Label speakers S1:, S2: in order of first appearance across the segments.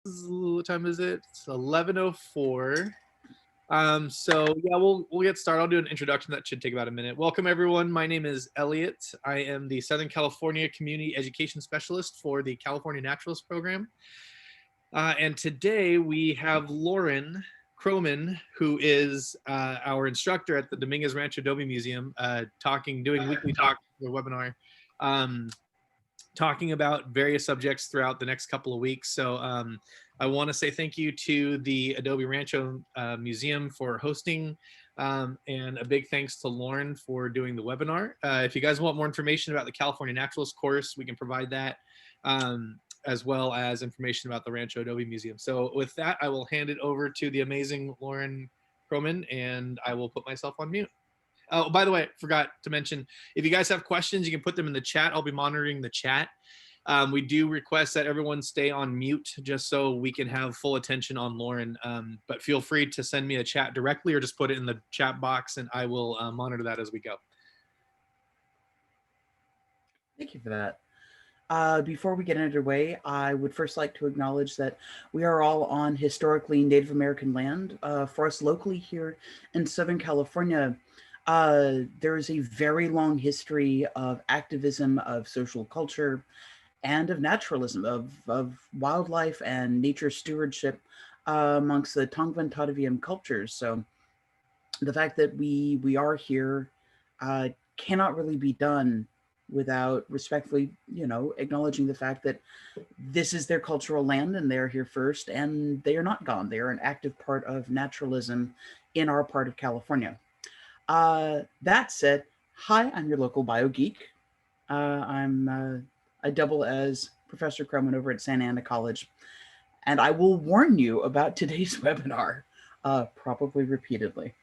S1: What time is it? It's 11:04. So yeah, we'll get started. I'll do an introduction that should take about a minute. Welcome everyone. My name is Elliot. I am the Southern California Community Education Specialist for the California Naturalist Program. And today we have Lauren Chroman, who is our instructor at the Dominguez Rancho Adobe Museum, doing weekly talks, the webinar. Talking about various subjects throughout the next couple of weeks. So I want to say thank you to the Adobe Rancho Museum for hosting, and a big thanks to Lauren for doing the webinar. If you guys want more information about the California Naturalist course, we can provide that, as well as information about the Rancho Adobe Museum. So with that, I will hand it over to the amazing Lauren Chroman, and I will put myself on mute. Oh, by the way, forgot to mention, if you guys have questions, you can put them in the chat. I'll be monitoring the chat. We do request that everyone stay on mute just so we can have full attention on Lauren. But feel free to send me a chat directly or just put it in the chat box and I will monitor that as we go.
S2: Thank you for that. Before we get underway, I would first like to acknowledge that we are all on historically Native American land. For us locally here in Southern California, there is a very long history of activism, of social culture, and of naturalism, of wildlife and nature stewardship amongst the Tongvan Tataviam cultures. So the fact that we are here cannot really be done without respectfully, acknowledging the fact that this is their cultural land and they're here first and they are not gone. They are an active part of naturalism in our part of California. That said, hi, I'm your local bio geek. I double as Professor Chroman over at Santa Ana College, and I will warn you about today's webinar, probably repeatedly.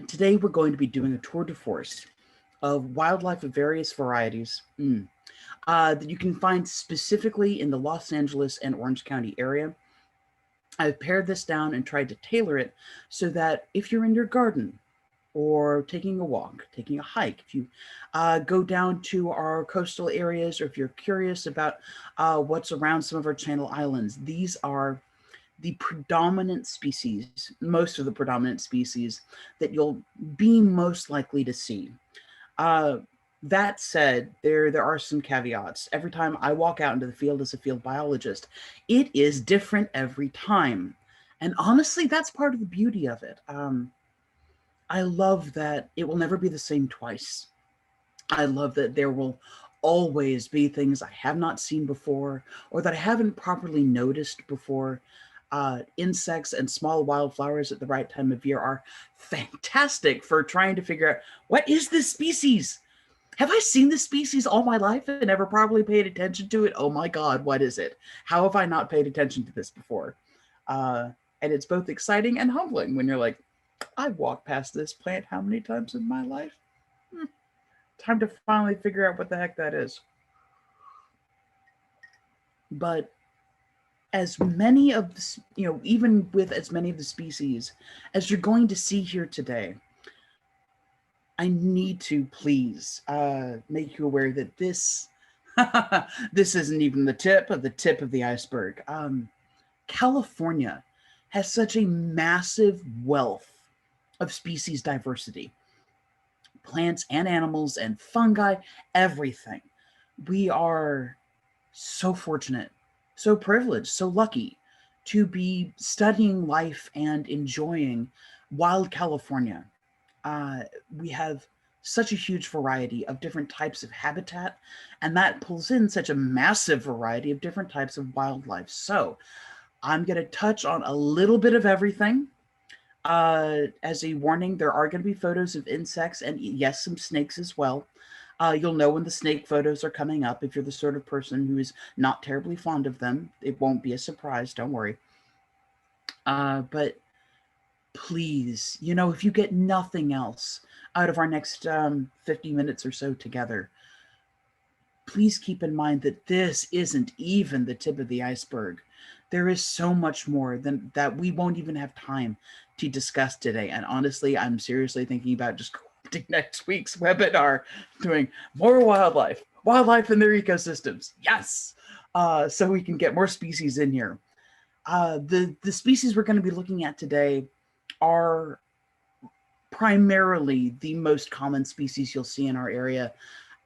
S2: Today, we're going to be doing a tour de force of wildlife of various varieties that you can find specifically in the Los Angeles and Orange County area. I've pared this down and tried to tailor it so that if you're in your garden or taking a walk, taking a hike, if you go down to our coastal areas, or if you're curious about what's around some of our Channel Islands, these are the predominant species, most of the predominant species that you'll be most likely to see. That said, there are some caveats. Every time I walk out into the field as a field biologist, it is different every time. And honestly, that's part of the beauty of it. I love that it will never be the same twice. I love that there will always be things I have not seen before or that I haven't properly noticed before. Insects and small wildflowers at the right time of year are fantastic for trying to figure out, what is this species? Have I seen this species all my life and never probably paid attention to it? Oh my God, what is it? How have I not paid attention to this before? And it's both exciting and humbling when you're like, I've walked past this plant how many times in my life? Time to finally figure out what the heck that is. But as many of the, even with as many of the species as you're going to see here today, I need to please make you aware that this this isn't even the tip of the iceberg. California has such a massive wealth of species diversity, plants and animals and fungi, everything. We are so fortunate, so privileged, so lucky to be studying life and enjoying wild California. We have such a huge variety of different types of habitat, and that pulls in such a massive variety of different types of wildlife. So I'm going to touch on a little bit of everything. As a warning, there are going to be photos of insects and yes, some snakes as well. You'll know when the snake photos are coming up. If you're the sort of person who is not terribly fond of them, it won't be a surprise, don't worry. But please, if you get nothing else out of our next 50 minutes or so together, please keep in mind that this isn't even the tip of the iceberg. There is so much more than that we won't even have time to discuss today. And honestly, I'm seriously thinking about just co-opting next week's webinar, doing more wildlife and their ecosystems. Yes. so we can get more species in here. The species we're going to be looking at today are primarily the most common species you'll see in our area.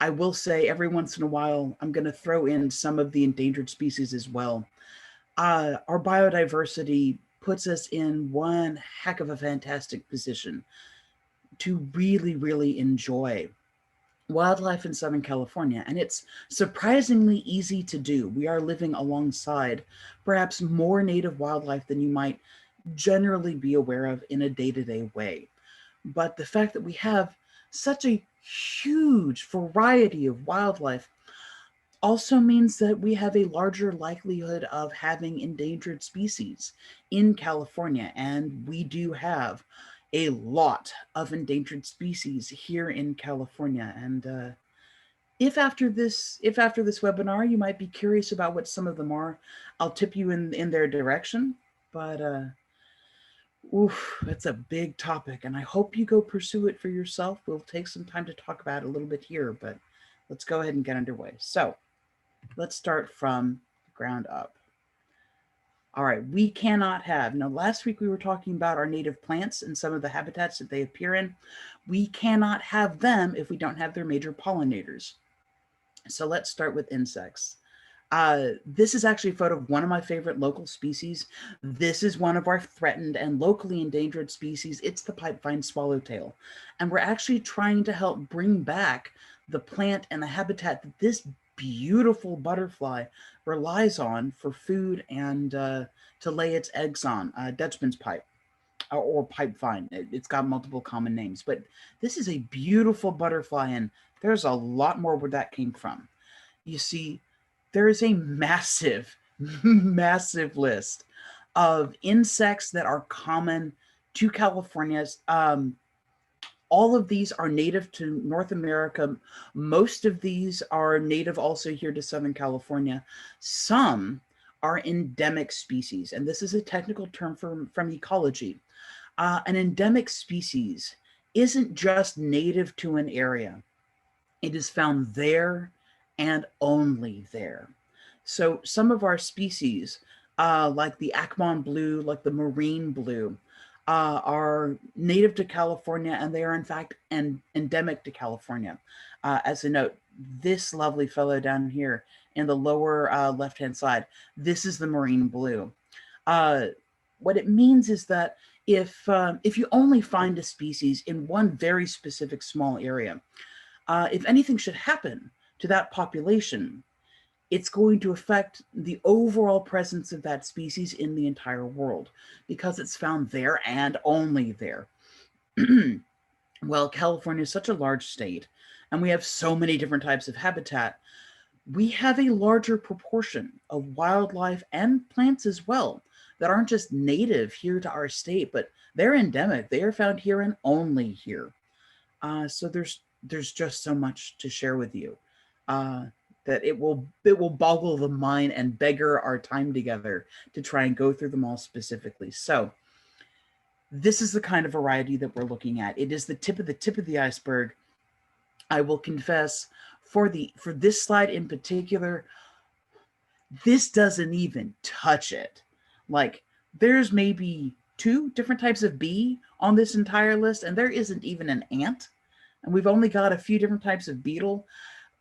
S2: I will say every once in a while, I'm going to throw in some of the endangered species as well. Our biodiversity puts us in one heck of a fantastic position to really, really enjoy wildlife in Southern California. And it's surprisingly easy to do. We are living alongside perhaps more native wildlife than you might generally be aware of in a day-to-day way. But the fact that we have such a huge variety of wildlife also means that we have a larger likelihood of having endangered species in California. And we do have a lot of endangered species here in California. And if after this webinar you might be curious about what some of them are, I'll tip you in their direction. But oof, that's a big topic, and I hope you go pursue it for yourself. We'll take some time to talk about it a little bit here, but let's go ahead and get underway. So let's start from the ground up. All right, we cannot have, now last week we were talking about our native plants and some of the habitats that they appear in. We cannot have them if we don't have their major pollinators. So let's start with insects. This is actually a photo of one of my favorite local species. This is one of our threatened and locally endangered species. It's the pipevine swallowtail. And we're actually trying to help bring back the plant and the habitat that this beautiful butterfly relies on for food and to lay its eggs on, Dutchman's pipe or pipevine. It's got multiple common names, but this is a beautiful butterfly, and there's a lot more where that came from. You see, there is a massive, massive list of insects that are common to California. All of these are native to North America. Most of these are native also here to Southern California. Some are endemic species, and this is a technical term from ecology. An endemic species isn't just native to an area. It is found there and only there. So some of our species, like the Akmon blue, like the marine blue, are native to California, and they are in fact endemic to California. As a note, this lovely fellow down here in the lower left-hand side, this is the marine blue. What it means is that if you only find a species in one very specific small area, if anything should happen to that population, it's going to affect the overall presence of that species in the entire world because it's found there and only there. Well, California is such a large state, and we have so many different types of habitat. We have a larger proportion of wildlife and plants as well that aren't just native here to our state, but they're endemic. They are found here and only here. So there's just so much to share with you that it will boggle the mind and beggar our time together to try and go through them all specifically. So this is the kind of variety that we're looking at. It is the tip of the iceberg. I will confess, for this slide in particular, this doesn't even touch it. Like, there's maybe 2 different types of bee on this entire list, and there isn't even an ant. And we've only got a few different types of beetle.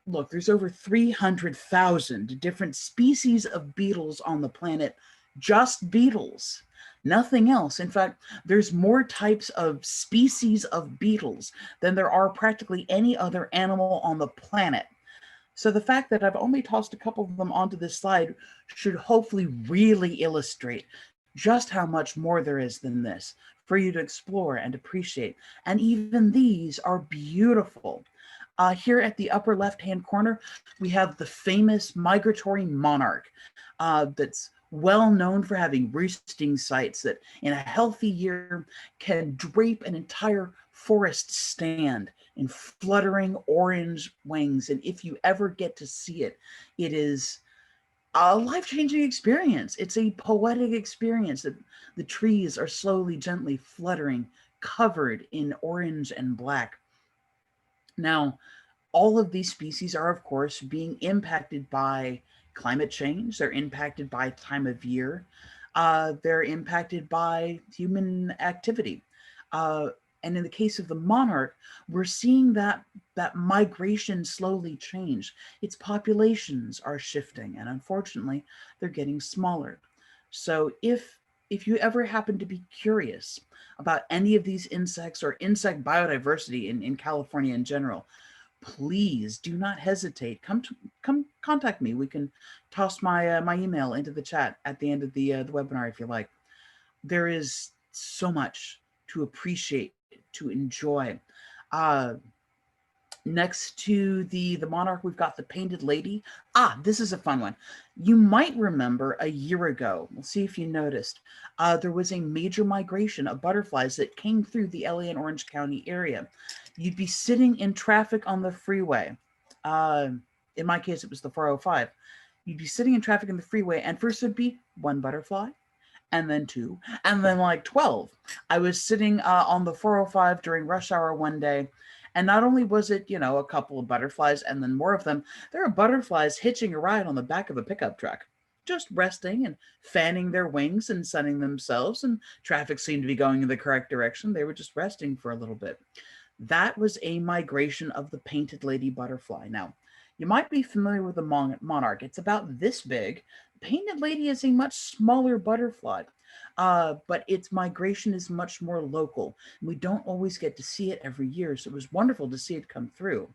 S2: Look, there's over 300,000 different species of beetles on the planet, just beetles, nothing else. In fact, there's more types of species of beetles than there are practically any other animal on the planet. So the fact that I've only tossed a couple of them onto this slide should hopefully really illustrate just how much more there is than this for you to explore and appreciate. And even these are beautiful. Here at the upper left-hand corner, we have the famous migratory monarch that's well known for having roosting sites that in a healthy year can drape an entire forest stand in fluttering orange wings. And if you ever get to see it, it is a life-changing experience. It's a poetic experience that the trees are slowly, gently fluttering, covered in orange and black. Now, all of these species are, of course, being impacted by climate change, they're impacted by time of year, they're impacted by human activity. Uh, and in the case of the monarch, we're seeing that migration slowly change. Its populations are shifting, and unfortunately, they're getting smaller. So if you ever happen to be curious about any of these insects or insect biodiversity in California in general, please do not hesitate. Come contact me. We can toss my email into the chat at the end of the webinar if you like. There is so much to appreciate, to enjoy. Uh, Next to the monarch, we've got the painted lady. This is a fun one. You might remember a year ago, we'll see if you noticed, there was a major migration of butterflies that came through the LA and Orange County area. You'd be sitting in traffic on the freeway. In my case, it was the 405. You'd be sitting in traffic in the freeway, and first there'd be one butterfly, and then two, and then like 12. I was sitting on the 405 during rush hour one day, and not only was it, a couple of butterflies and then more of them, there are butterflies hitching a ride on the back of a pickup truck, just resting and fanning their wings and sunning themselves, and traffic seemed to be going in the correct direction. They were just resting for a little bit. That was a migration of the painted lady butterfly. Now, you might be familiar with the monarch. It's about this big. Painted lady is a much smaller butterfly, but its migration is much more local. We don't always get to see it every year, so it was wonderful to see it come through.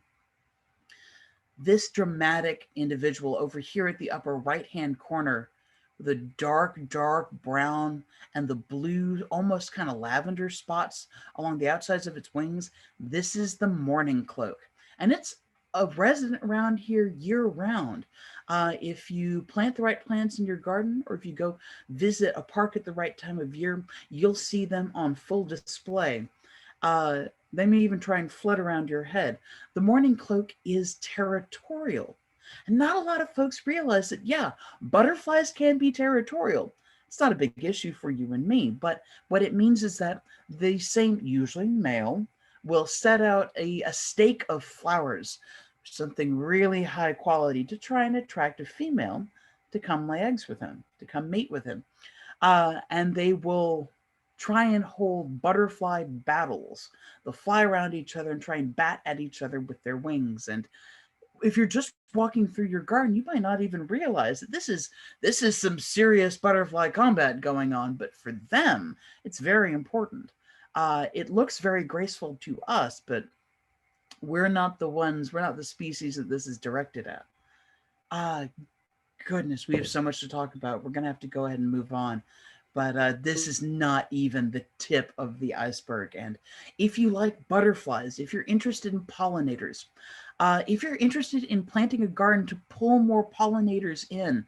S2: This dramatic individual over here at the upper right-hand corner, with the dark brown and the blue, almost kind of lavender spots along the outsides of its wings, this is the mourning cloak. And it's a resident around here year-round. If you plant the right plants in your garden, or if you go visit a park at the right time of year, you'll see them on full display. They may even try and flit around your head. The mourning cloak is territorial. And not a lot of folks realize that, yeah, butterflies can be territorial. It's not a big issue for you and me, but what it means is that the same, usually male, will set out a stake of flowers, something really high quality, to try and attract a female to come lay eggs with him, to come mate with him. And they will try and hold butterfly battles. They'll fly around each other and try and bat at each other with their wings. And if you're just walking through your garden, you might not even realize that this is some serious butterfly combat going on, but for them, it's very important. It looks very graceful to us, but we're not the species that this is directed at. Goodness, we have so much to talk about. We're going to have to go ahead and move on. But this is not even the tip of the iceberg. And if you like butterflies, if you're interested in pollinators, if you're interested in planting a garden to pull more pollinators in,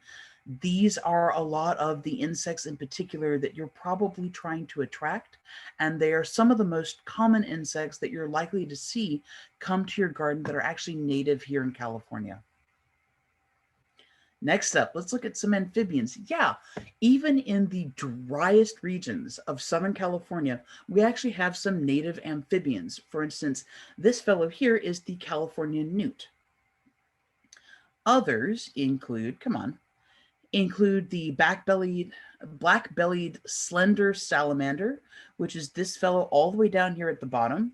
S2: these are a lot of the insects in particular that you're probably trying to attract. And they are some of the most common insects that you're likely to see come to your garden that are actually native here in California. Next up, let's look at some amphibians. Yeah, even in the driest regions of Southern California, we actually have some native amphibians. For instance, this fellow here is the California newt. Others include, the black-bellied slender salamander, which is this fellow all the way down here at the bottom.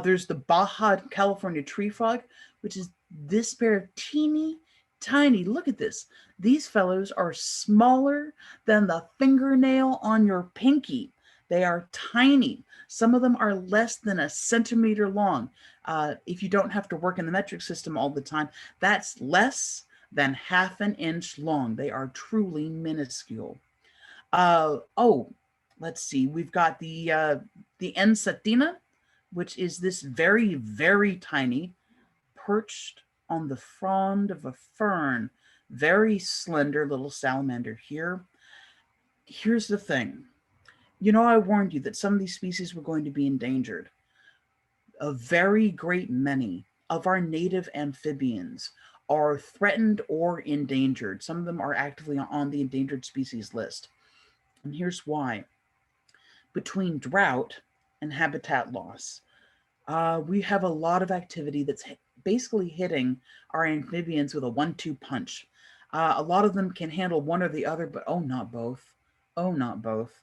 S2: There's the Baja California tree frog, which is this pair of teeny tiny, look at this. These fellows are smaller than the fingernail on your pinky. They are tiny. Some of them are less than a centimeter long. If you don't have to work in the metric system all the time, that's less than half an inch long. They are truly minuscule. Let's see. We've got the Ensatina, which is this very, very tiny, perched on the frond of a fern, very slender little salamander here. Here's the thing. I warned you that some of these species were going to be endangered. A very great many of our native amphibians are threatened or endangered. Some of them are actively on the endangered species list. And here's why. Between drought and habitat loss, we have a lot of activity that's basically hitting our amphibians with a 1-2 punch. A lot of them can handle one or the other, but oh, not both. Oh, not both.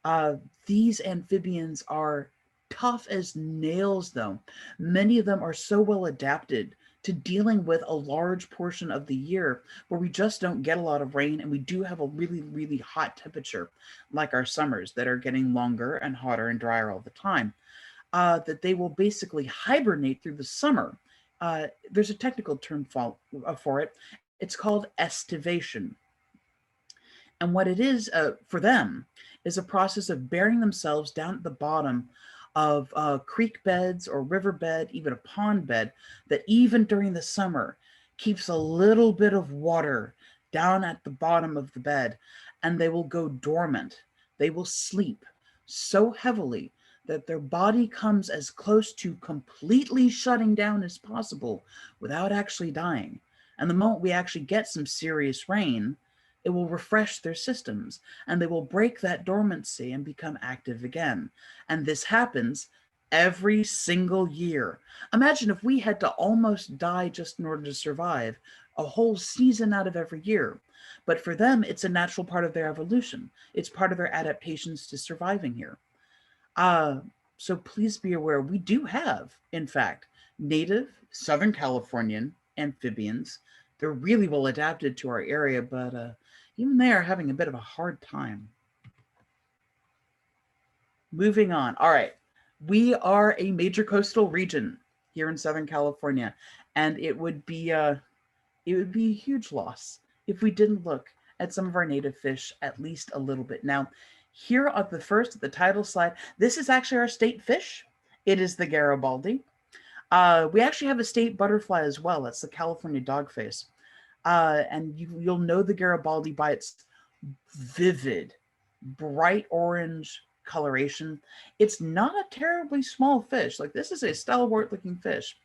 S2: Uh, these amphibians are tough as nails, though. Many of them are so well adapted to dealing with a large portion of the year where we just don't get a lot of rain and we do have a really, really hot temperature, like our summers that are getting longer and hotter and drier all the time. That they will basically hibernate through the summer. There's a technical term for it. It's called estivation. And what it is for them is a process of burying themselves down at the bottom of creek beds or riverbed, even a pond bed, that even during the summer keeps a little bit of water down at the bottom of the bed, and they will go dormant. They will sleep so heavily that their body comes as close to completely shutting down as possible without actually dying. And the moment we actually get some serious rain, it will refresh their systems and they will break that dormancy and become active again. And this happens every single year. Imagine if we had to almost die just in order to survive a whole season out of every year. But for them, it's a natural part of their evolution. It's part of their adaptations to surviving here. Uh, so please be aware, we do have, in fact, native Southern Californian amphibians. They're really well adapted to our area, but even they are having a bit of a hard time. Moving on. All right. We are a major coastal region here in Southern California, and it would be a huge loss if we didn't look at some of our native fish at least a little bit. Now, here at the title slide, this is actually our state fish. It is the Garibaldi. We actually have a state butterfly as well. That's the California dogface. And you'll know the Garibaldi by its vivid, bright orange coloration. It's not a terribly small fish. Like, this is a stalwart looking fish,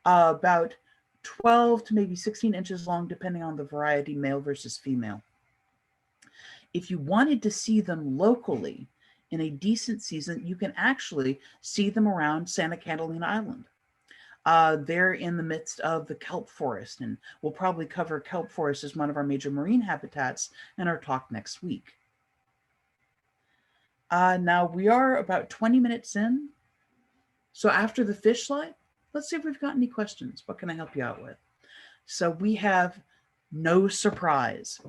S2: about 12 to maybe 16 inches long, depending on the variety, male versus female. If you wanted to see them locally in a decent season, you can actually see them around Santa Catalina Island. They're in the midst of the kelp forest, and we'll probably cover kelp forest as one of our major marine habitats in our talk next week. Now, we are about 20 minutes in. So after the fish slide, let's see if we've got any questions. What can I help you out with? So we have no surprise.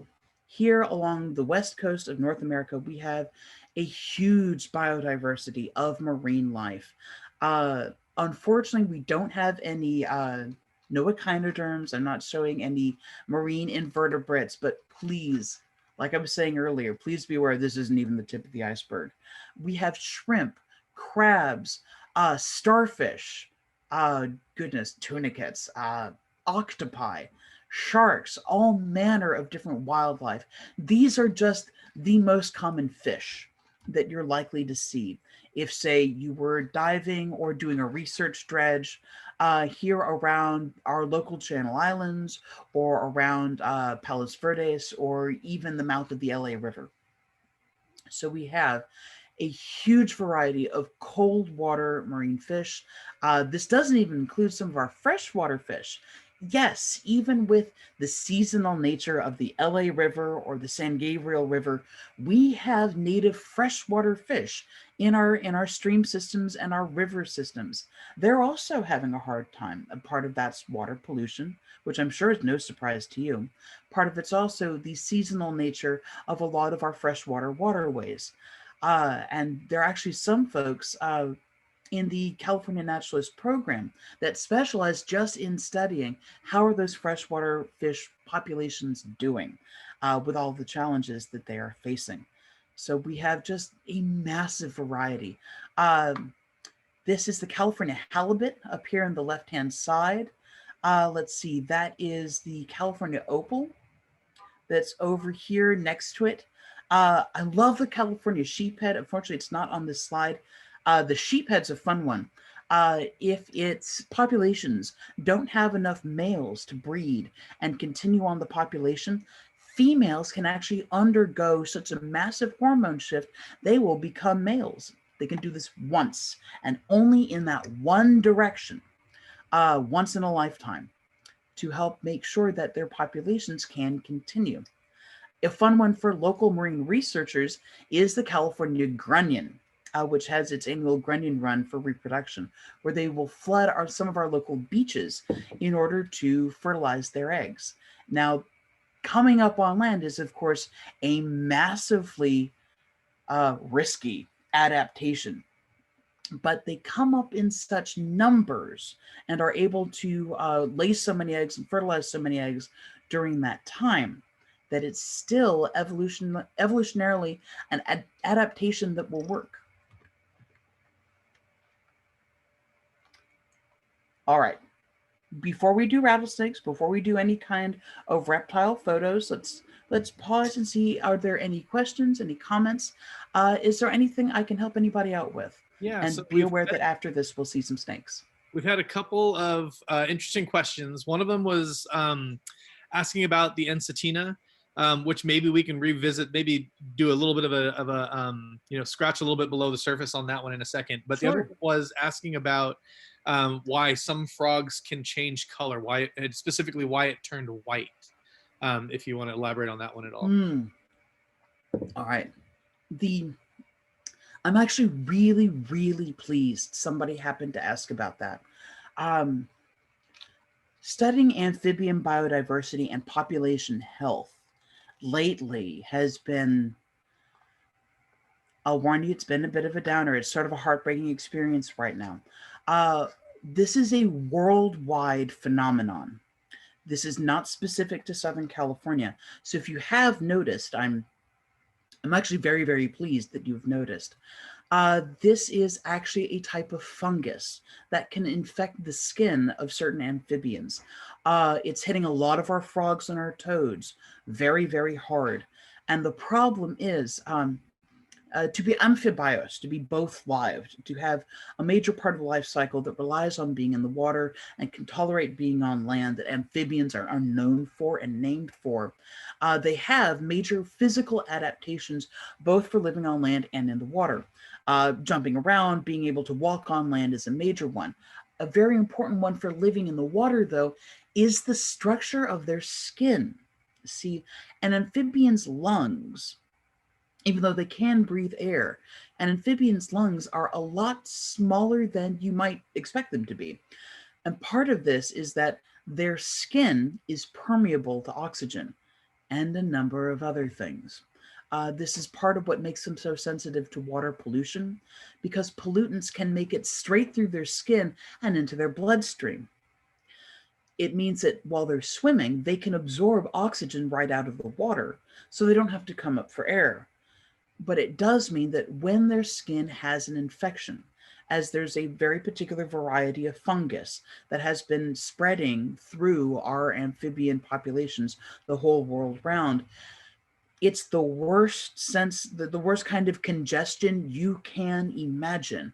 S2: Here along the west coast of North America, we have a huge biodiversity of marine life. Unfortunately, we don't have any no echinoderms. I'm not showing any marine invertebrates, but please, like I was saying earlier, please be aware this isn't even the tip of the iceberg. We have shrimp, crabs, starfish, tunicates, octopi, sharks, all manner of different wildlife. These are just the most common fish that you're likely to see. If, say, you were diving or doing a research dredge here around our local Channel Islands or around Palos Verdes or even the mouth of the LA River. So we have a huge variety of cold water marine fish. This doesn't even include some of our freshwater fish. Yes, even with the seasonal nature of the LA River or the San Gabriel River, we have native freshwater fish in our stream systems and our river systems. They're also having a hard time. A part of that's water pollution, which I'm sure is no surprise to you. Part of it's also the seasonal nature of a lot of our freshwater waterways. And there are actually some folks in the California Naturalist program that specialize just in studying how are those freshwater fish populations doing with all the challenges that they are facing. So we have just a massive variety. This is the California halibut up here on the left-hand side. Let's see, that is the California opal that's over here next to it. I love the California sheephead. Unfortunately, it's not on this slide. The sheephead's a fun one. If its populations don't have enough males to breed and continue on the population, females can actually undergo such a massive hormone shift, they will become males. They can do this once and only in that one direction, once in a lifetime. to help make sure that their populations can continue. A fun one for local marine researchers is the California grunion, which has its annual grunion run for reproduction, where they will flood some of our local beaches in order to fertilize their eggs. Now, coming up on land is, of course, a massively risky adaptation, but they come up in such numbers and are able to lay so many eggs and fertilize so many eggs during that time that it's still evolutionarily an adaptation that will work. All right. Before we do rattlesnakes, before we do any kind of reptile photos, let's pause and see, are there any questions, any comments? Is there anything I can help anybody out with?
S1: Yeah,
S2: and
S1: so
S2: be aware that after this, we'll see some snakes.
S1: We've had a couple of interesting questions. One of them was asking about the Ensatina, which maybe we can revisit, maybe do a little bit of a scratch a little bit below the surface on that one in a second. But
S2: Sure.
S1: the other one was asking about why some frogs can change color, why specifically why it turned white. If you want to elaborate on that one at all.
S2: All right. I'm actually really, really pleased somebody happened to ask about that. Studying amphibian biodiversity and population health lately has been, I'll warn you, it's been a bit of a downer. It's sort of a heartbreaking experience right now. This is a worldwide phenomenon. This is not specific to Southern California. So if you have noticed, I'm actually very, very pleased that you've noticed. This is actually a type of fungus that can infect the skin of certain amphibians. It's hitting a lot of our frogs and our toads very, very hard. And the problem is to be amphibious, to be both lived, to have a major part of the life cycle that relies on being in the water and can tolerate being on land, that amphibians are known for and named for. They have major physical adaptations, both for living on land and in the water. Jumping around, being able to walk on land is a major one. A very important one for living in the water, though, is the structure of their skin. See, an amphibian's lungs, even though they can breathe air, an amphibian's lungs are a lot smaller than you might expect them to be. And part of this is that their skin is permeable to oxygen and a number of other things. This is part of what makes them so sensitive to water pollution, because pollutants can make it straight through their skin and into their bloodstream. It means that while they're swimming, they can absorb oxygen right out of the water, so they don't have to come up for air. But it does mean that when their skin has an infection, as there's a very particular variety of fungus that has been spreading through our amphibian populations the whole world round, it's the worst the worst kind of congestion you can imagine,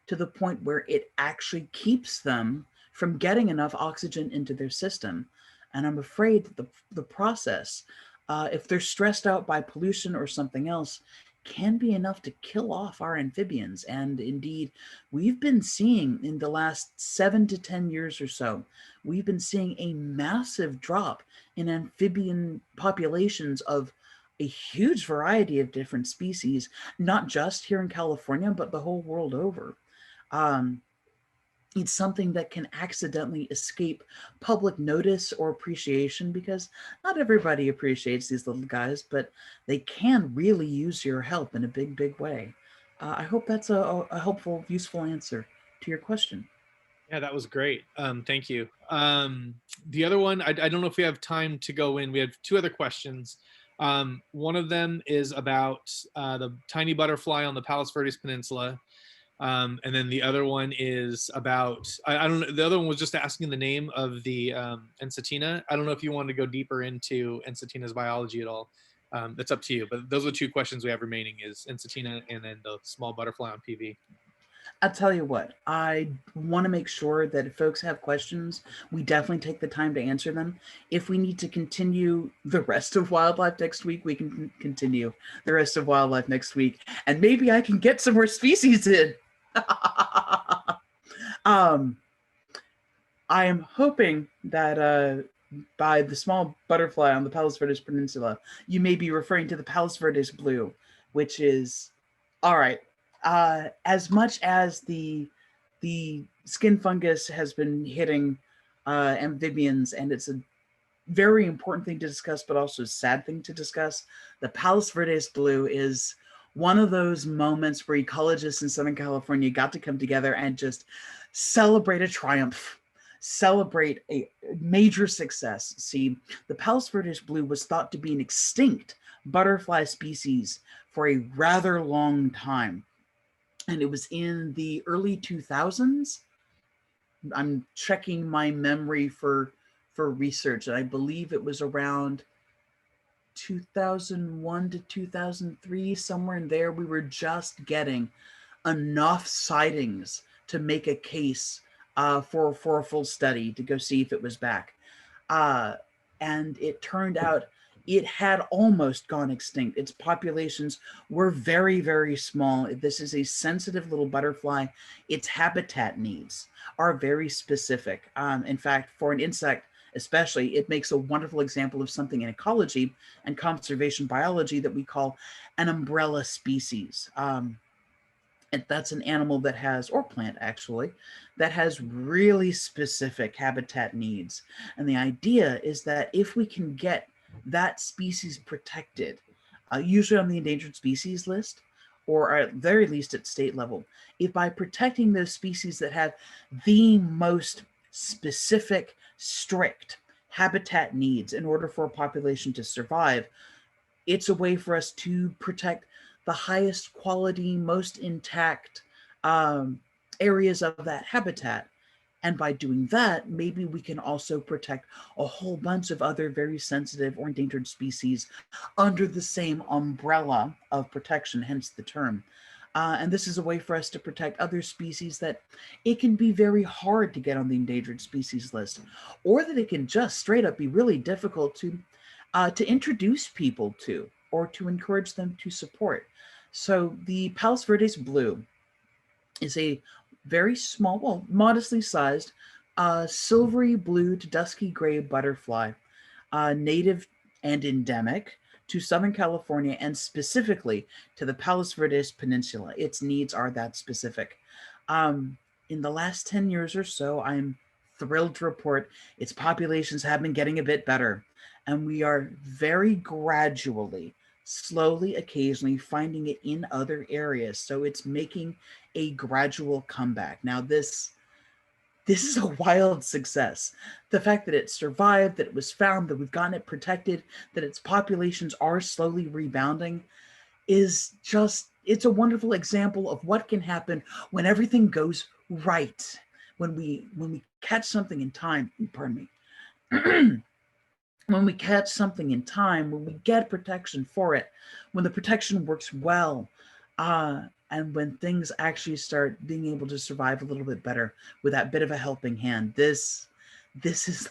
S2: to the point where it actually keeps them from getting enough oxygen into their system. And I'm afraid that the process, if they're stressed out by pollution or something else, can be enough to kill off our amphibians. And indeed, we've been seeing in the last 7 to 10 years or so, we've been seeing a massive drop in amphibian populations of a huge variety of different species, not just here in California, but the whole world over. It's something that can accidentally escape public notice or appreciation, because not everybody appreciates these little guys, but they can really use your help in a big, big way. I hope that's a helpful, useful answer to your question.
S1: Yeah, that was great. Thank you. The other one, I don't know if we have time to go in. We have two other questions. One of them is about the tiny butterfly on the Palos Verdes Peninsula. And then the other one is about, I don't know, the other one was just asking the name of the Ensatina. I don't know if you wanted to go deeper into Ensatina's biology at all. That's up to you. But those are the two questions we have remaining, is Ensatina and then the small butterfly on PV.
S2: I'll tell you what, I want to make sure that if folks have questions, we definitely take the time to answer them. If we need to continue the rest of wildlife next week, we can continue the rest of wildlife next week. And maybe I can get some more species in. I am hoping that by the small butterfly on the Palos Verdes Peninsula, you may be referring to the Palos Verdes blue, which is all right. As much as the skin fungus has been hitting amphibians, and it's a very important thing to discuss, but also a sad thing to discuss. The Palos Verdes blue is one of those moments where ecologists in Southern California got to come together and just celebrate a triumph, celebrate a major success. See, the Palos Verdes blue was thought to be an extinct butterfly species for a rather long time. And it was in the early 2000s. I'm checking my memory for research, and I believe it was around 2001 to 2003, somewhere in there. We were just getting enough sightings to make a case for a full study to go see if it was back. Uh, and it turned out it had almost gone extinct. Its populations were very, very small. This is a sensitive little butterfly. Its habitat needs are very specific. In fact, for an insect, especially, it makes a wonderful example of something in ecology and conservation biology that we call an umbrella species. And that's an animal that has, or plant actually, that has really specific habitat needs. And the idea is that if we can get that species protected, usually on the endangered species list, or at very least at state level, if by protecting those species that have the most specific, strict habitat needs in order for a population to survive, it's a way for us to protect the highest quality, most intact areas of that habitat. And by doing that, maybe we can also protect a whole bunch of other very sensitive or endangered species under the same umbrella of protection, hence the term. And this is a way for us to protect other species that it can be very hard to get on the endangered species list, or that it can just straight up be really difficult to introduce people to, or to encourage them to support. So the Palos Verdes blue is a very small, well, modestly sized, silvery blue to dusky gray butterfly, native and endemic to Southern California and specifically to the Palos Verdes Peninsula. Its needs are that specific. In the last 10 years or so, I'm thrilled to report its populations have been getting a bit better. And we are very gradually, slowly, occasionally finding it in other areas. So it's making a gradual comeback. Now, this is a wild success. The fact that it survived, that it was found, that we've gotten it protected, that its populations are slowly rebounding is just, it's a wonderful example of what can happen when everything goes right. When we catch something in time, pardon me. When we catch something in time, when we get protection for it, when the protection works well, and when things actually start being able to survive a little bit better with that bit of a helping hand, this is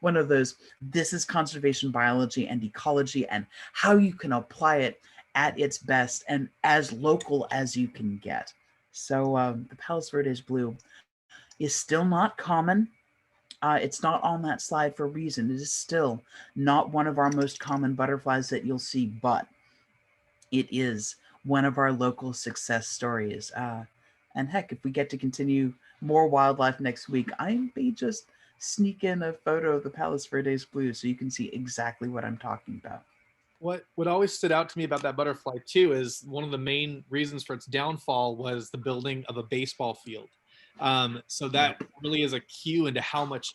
S2: one of those. This is conservation biology and ecology, and how you can apply it at its best and as local as you can get. So the Palos Verdes blue is still not common. It's not on that slide for a reason. It is still not one of our most common butterflies that you'll see, but it is one of our local success stories. And heck, if we get to continue more wildlife next week, I may just sneak in a photo of the Palos Verdes blue so you can see exactly what I'm talking about.
S1: What always stood out to me about that butterfly too is one of the main reasons for its downfall was the building of a baseball field. So that
S2: Yep.
S1: really is a cue into how much,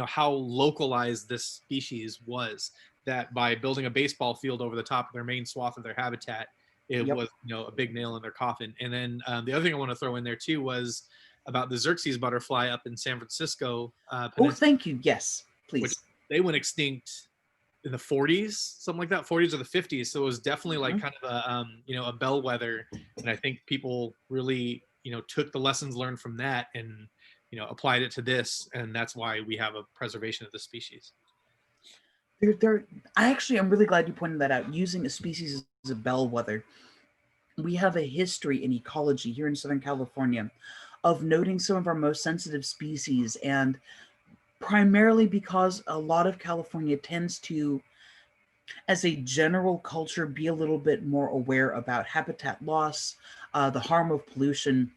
S1: how localized this species was. That by building a baseball field over the top of their main swath of their habitat, it
S2: Yep.
S1: was, a big nail in their coffin. And then the other thing I want to throw in there too was about the Xerxes butterfly up in San Francisco
S2: Oh,
S1: Peninsula,
S2: thank you. Yes,
S1: which
S2: please.
S1: they went extinct in the 40s, something like that, 40s or the 50s. So it was definitely like
S2: Mhm.
S1: kind of a bellwether. And I think people really, took the lessons learned from that and, applied it to this. And that's why we have a preservation of the species.
S2: They're, I'm really glad you pointed that out. Using a species as a bellwether, we have a history in ecology here in Southern California of noting some of our most sensitive species, and primarily because a lot of California tends to, as a general culture, be a little bit more aware about habitat loss, the harm of pollution.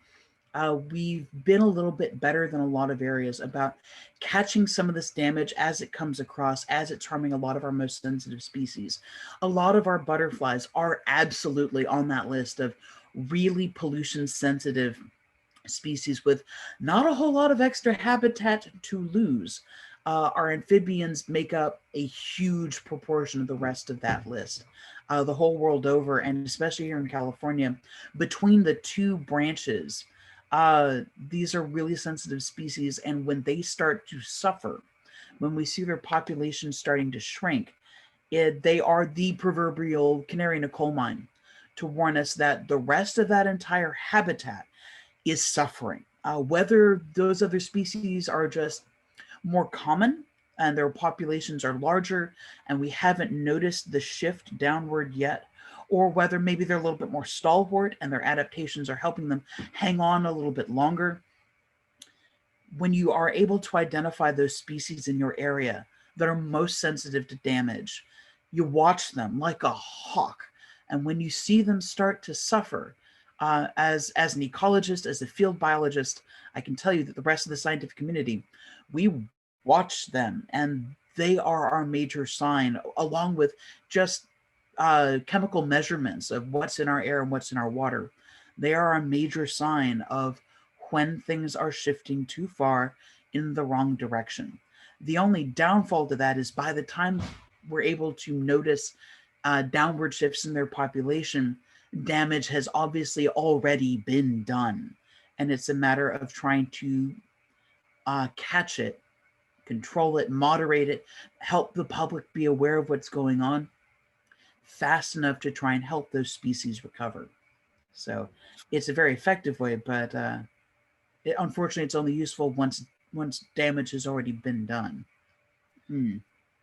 S2: We've been a little bit better than a lot of areas about catching some of this damage as it comes across, as it's harming a lot of our most sensitive species. A lot of our butterflies are absolutely on that list of really pollution sensitive species with not a whole lot of extra habitat to lose. Our amphibians make up a huge proportion of the rest of that list. The whole world over, and especially here in California, between the two branches, these are really sensitive species. And when they start to suffer, when we see their population starting to shrink, they are the proverbial canary in a coal mine to warn us that the rest of that entire habitat is suffering. Whether those other species are just more common and their populations are larger and we haven't noticed the shift downward yet, or whether maybe they're a little bit more stalwart and their adaptations are helping them hang on a little bit longer. When you are able to identify those species in your area that are most sensitive to damage, you watch them like a hawk. And when you see them start to suffer, as an ecologist, as a field biologist, I can tell you that the rest of the scientific community, we watch them, and they are our major sign, along with just chemical measurements of what's in our air and what's in our water. They are a major sign of when things are shifting too far in the wrong direction. The only downfall to that is by the time we're able to notice downward shifts in their population, damage has obviously already been done. And it's a matter of trying to catch it, control it, moderate it, help the public be aware of what's going on fast enough to try and help those species recover. So it's a very effective way, but unfortunately, it's only useful once damage has already been done.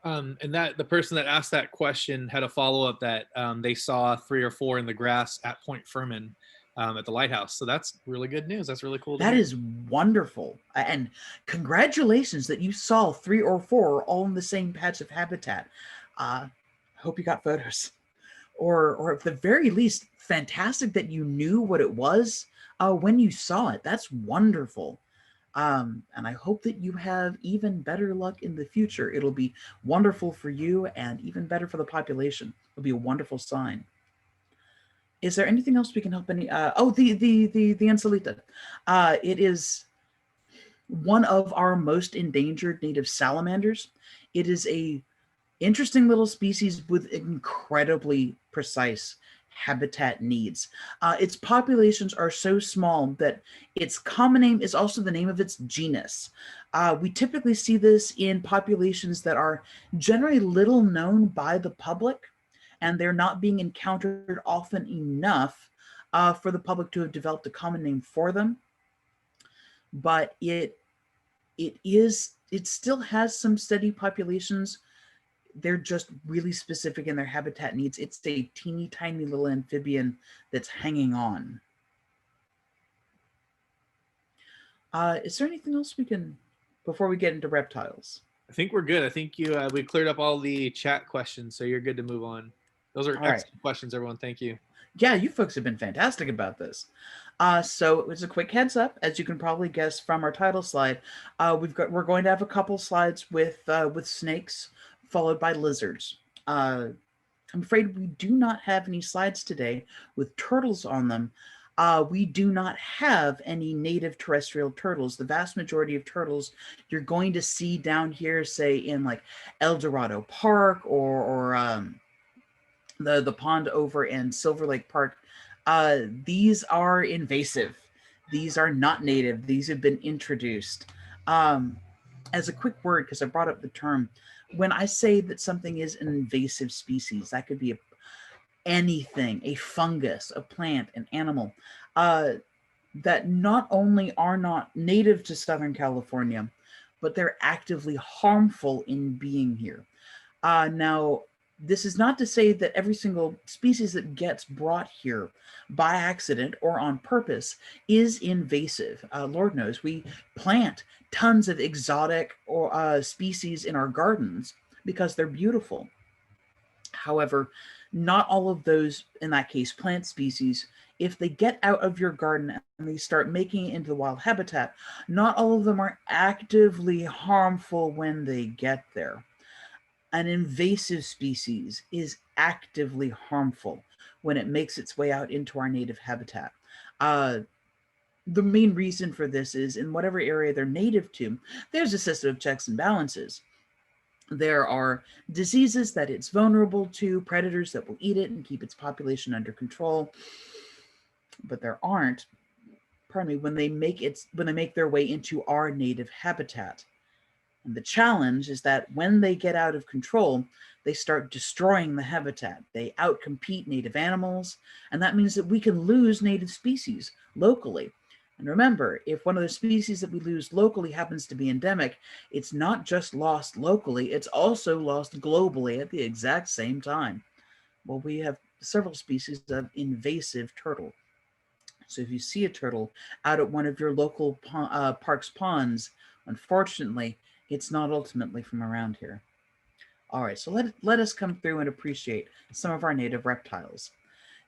S1: And that the person that asked that question had a follow-up that they saw 3 or 4 in the grass at Point Furman at the lighthouse. So that's really good news. That's really cool.
S2: That is wonderful. And congratulations that you saw 3 or 4 all in the same patch of habitat. Hope you got photos. Or at the very least, fantastic that you knew what it was when you saw it. That's wonderful. And I hope that you have even better luck in the future. It'll be wonderful for you and even better for the population. It'll be a wonderful sign. Is there anything else we can help any? The Ensalita. It is one of our most endangered native salamanders. It is a interesting little species with incredibly precise habitat needs. Its populations are so small that its common name is also the name of its genus. We typically see this in populations that are generally little known by the public, and they're not being encountered often enough for the public to have developed a common name for them. But it still has some steady populations. They're just really specific in their habitat needs. It's a teeny tiny little amphibian that's hanging on. Is there anything else we can, before we get into reptiles?
S1: I think we're good. I think we cleared up all the chat questions, so you're good to move on. Those are excellent questions, everyone. Thank you.
S2: Yeah, you folks have been fantastic about this. So it's a quick heads up, as you can probably guess from our title slide. We're going to have a couple slides with snakes, followed by lizards. I'm afraid we do not have any slides today with turtles on them. We do not have any native terrestrial turtles. The vast majority of turtles you're going to see down here, say in like El Dorado Park or the pond over in Silver Lake Park, these are invasive. These are not native. These have been introduced. As a quick word, because I brought up the term, when I say that something is an invasive species, that could be anything, a fungus, a plant, an animal, that not only are not native to Southern California, but they're actively harmful in being here. Now, This is not to say that every single species that gets brought here by accident or on purpose is invasive. Lord knows we plant tons of exotic or species in our gardens because they're beautiful. However, not all of those, in that case, plant species, if they get out of your garden and they start making it into the wild habitat, not all of them are actively harmful when they get there. An invasive species is actively harmful when it makes its way out into our native habitat. Uh, the main reason for this is in whatever area they're native to, there's a system of checks and balances. There are diseases that it's vulnerable to, predators that will eat it and keep its population under control. But there aren't, pardon me, when they make their way into our native habitat. And the challenge is that when they get out of control, they start destroying the habitat. They outcompete native animals, and that means that we can lose native species locally. And remember, if one of the species that we lose locally happens to be endemic, it's not just lost locally, it's also lost globally at the exact same time. Well, we have several species of invasive turtle. So if you see a turtle out at one of your local park's ponds, unfortunately, it's not ultimately from around here. All right, so let us come through and appreciate some of our native reptiles.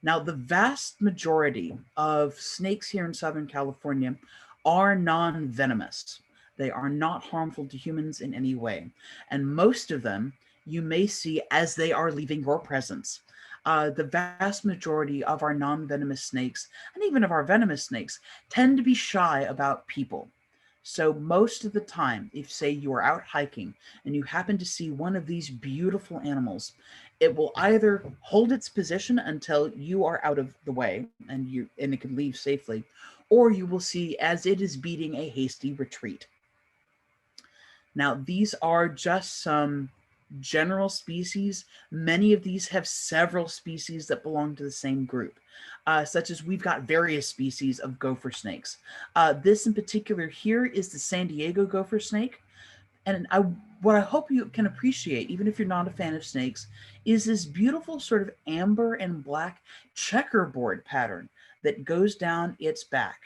S2: Now, the vast majority of snakes here in Southern California are non-venomous. They are not harmful to humans in any way. And most of them you may see as they are leaving your presence. The vast majority of our non-venomous snakes, and even of our venomous snakes, tend to be shy about people. So most of the time, if say you are out hiking and you happen to see one of these beautiful animals, it will either hold its position until you are out of the way and it can leave safely, or you will see as it is beating a hasty retreat. Now, these are just some general species. Many of these have several species that belong to the same group, such as we've got various species of gopher snakes. This in particular here is the San Diego gopher snake. And what I hope you can appreciate, even if you're not a fan of snakes, is this beautiful sort of amber and black checkerboard pattern that goes down its back.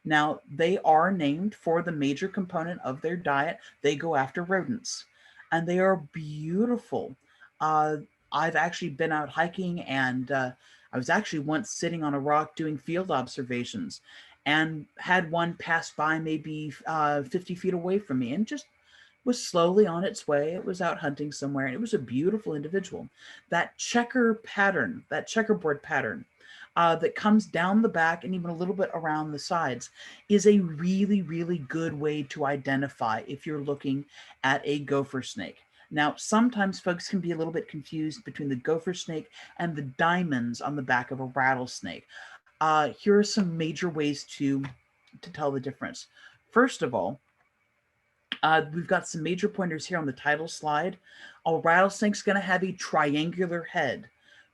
S2: Now, they are named for the major component of their diet. They go after rodents, and they are beautiful. Uh, I've actually been out hiking, and I was actually once sitting on a rock doing field observations and had one pass by maybe 50 feet away from me and just was slowly on its way. It was out hunting somewhere, and it was a beautiful individual. That checkerboard pattern that comes down the back and even a little bit around the sides is a really, really good way to identify if you're looking at a gopher snake. Now, sometimes folks can be a little bit confused between the gopher snake and the diamonds on the back of a rattlesnake. Here are some major ways to tell the difference. First of all, we've got some major pointers here on the title slide. A rattlesnake's going to have a triangular head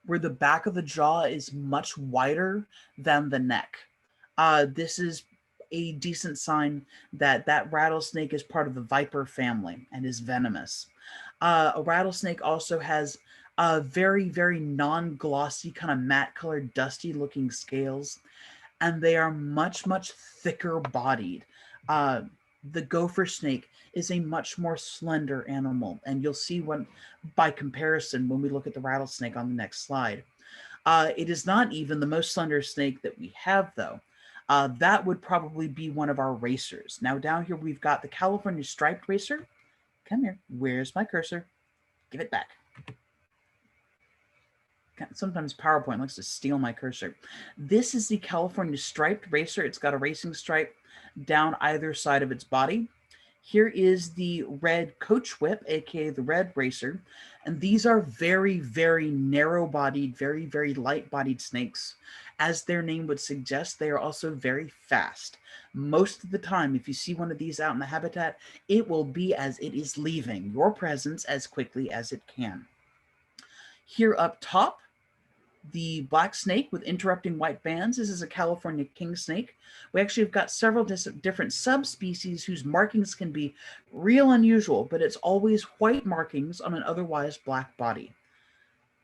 S2: where the back of the jaw is much wider than the neck. This is a decent sign that that rattlesnake is part of the viper family and is venomous. A rattlesnake also has very, very non-glossy, kind of matte colored, dusty looking scales, and they are much, much thicker bodied. The gopher snake is a much more slender animal, and you'll see one by comparison when we look at the rattlesnake on the next slide. It is not even the most slender snake that we have, though. That would probably be one of our racers. Now, down here we've got the California striped racer. Come here. Where's my cursor? Give it back. Sometimes PowerPoint likes to steal my cursor. This is the California striped racer. It's got a racing stripe down either side of its body. Here is the red coach whip, aka the red racer. And these are very, very narrow-bodied, very, very light-bodied snakes. As their name would suggest, they are also very fast. Most of the time, if you see one of these out in the habitat, it will be as it is leaving your presence as quickly as it can. Here up top, the black snake with interrupting white bands. This is a California king snake. We actually have got several different subspecies whose markings can be real unusual, but it's always white markings on an otherwise black body.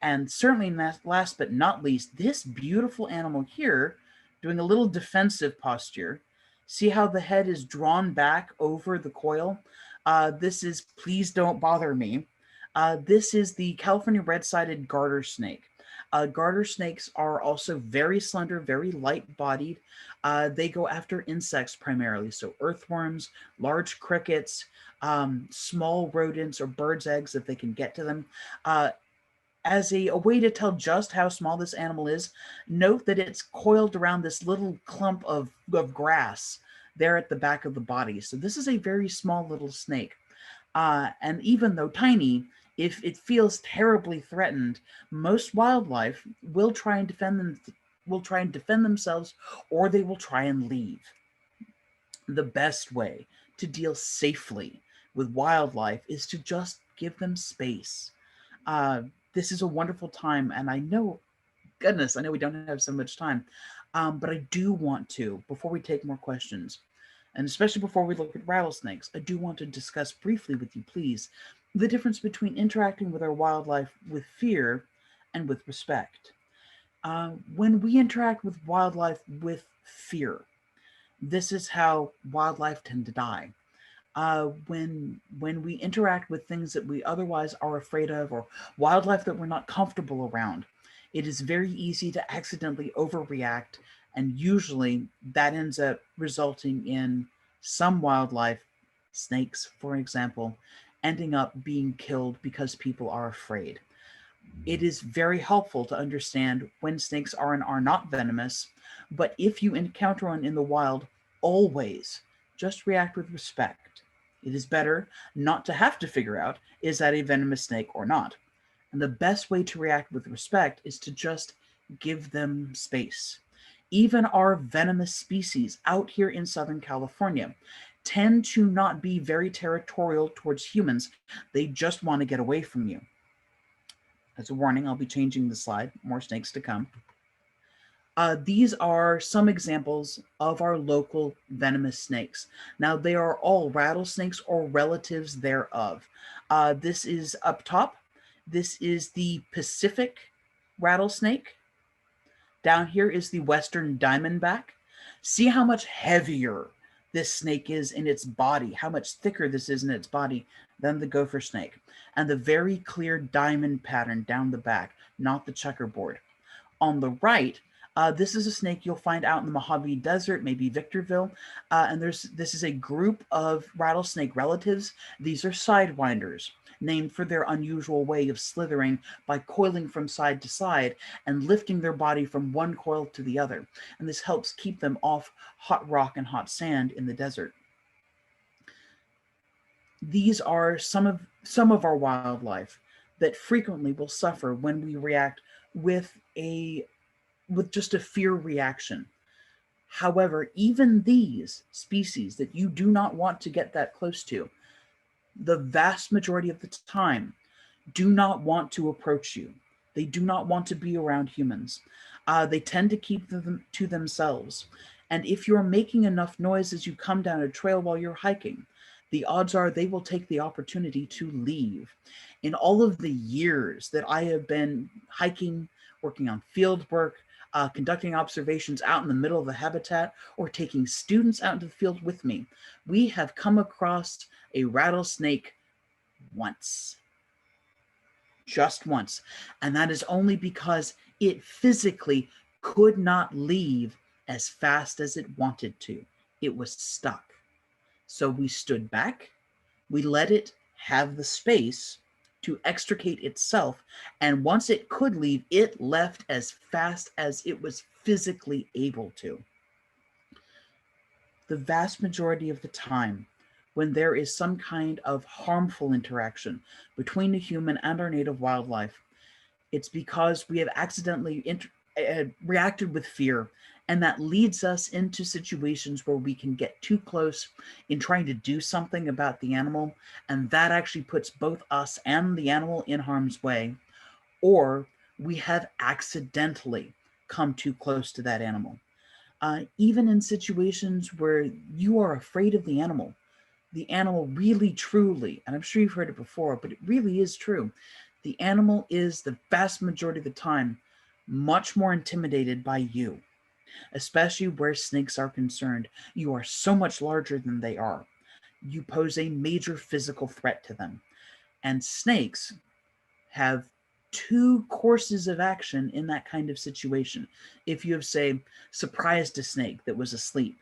S2: And certainly last but not least, this beautiful animal here doing a little defensive posture. See how the head is drawn back over the coil? This is please don't bother me. This is the California red-sided garter snake. Garter snakes are also very slender, very light-bodied. They go after insects primarily, so earthworms, large crickets, small rodents or birds' eggs if they can get to them. As a way to tell just how small this animal is, note that it's coiled around this little clump of grass there at the back of the body. So this is a very small little snake. And even though tiny, if it feels terribly threatened, most wildlife will try and defend themselves, or they will try and leave. The best way to deal safely with wildlife is to just give them space. This is a wonderful time, and I know, goodness, I know we don't have so much time, but I do want to, before we take more questions, and especially before we look at rattlesnakes, I do want to discuss briefly with you, please, the difference between interacting with our wildlife with fear and with respect. When we interact with wildlife with fear, this is how wildlife tend to die. When we interact with things that we otherwise are afraid of, or wildlife that we're not comfortable around, it is very easy to accidentally overreact, and usually that ends up resulting in some wildlife, snakes for example, ending up being killed because people are afraid. It is very helpful to understand when snakes are and are not venomous, but if you encounter one in the wild, always just react with respect. It is better not to have to figure out, is that a venomous snake or not? And the best way to react with respect is to just give them space. Even our venomous species out here in Southern California tend to not be very territorial towards humans. They just want to get away from you. As a warning, I'll be changing the slide. More snakes to come. These are some examples of our local venomous snakes. Now, they are all rattlesnakes or relatives thereof. This is up top. This is the Pacific rattlesnake. Down here is the Western diamondback. See how much heavier this snake is in its body, how much thicker this is in its body than the gopher snake. And the very clear diamond pattern down the back, not the checkerboard. On the right, this is a snake you'll find out in the Mojave Desert, maybe Victorville. And this is a group of rattlesnake relatives. These are sidewinders, named for their unusual way of slithering by coiling from side to side and lifting their body from one coil to the other. And this helps keep them off hot rock and hot sand in the desert. These are some of our wildlife that frequently will suffer when we react with just a fear reaction. However, even these species that you do not want to get that close to, the vast majority of the time, do not want to approach you. They do not want to be around humans. They tend to keep them to themselves. And if you're making enough noise as you come down a trail while you're hiking, the odds are they will take the opportunity to leave. In all of the years that I have been hiking, working on field work, conducting observations out in the middle of the habitat, or taking students out into the field with me, we have come across a rattlesnake once. Just once. And that is only because it physically could not leave as fast as it wanted to. It was stuck. So we stood back, we let it have the space to extricate itself, and once it could leave, it left as fast as it was physically able to. The vast majority of the time, when there is some kind of harmful interaction between a human and our native wildlife, it's because we have accidentally reacted with fear, and that leads us into situations where we can get too close in trying to do something about the animal, and that actually puts both us and the animal in harm's way, or we have accidentally come too close to that animal. Even in situations where you are afraid of the animal really truly, and I'm sure you've heard it before, but it really is true, The animal is, the vast majority of the time, much more intimidated by you, especially where snakes are concerned. You are so much larger than they are. You pose a major physical threat to them. And snakes have two courses of action in that kind of situation. If you have, say, surprised a snake that was asleep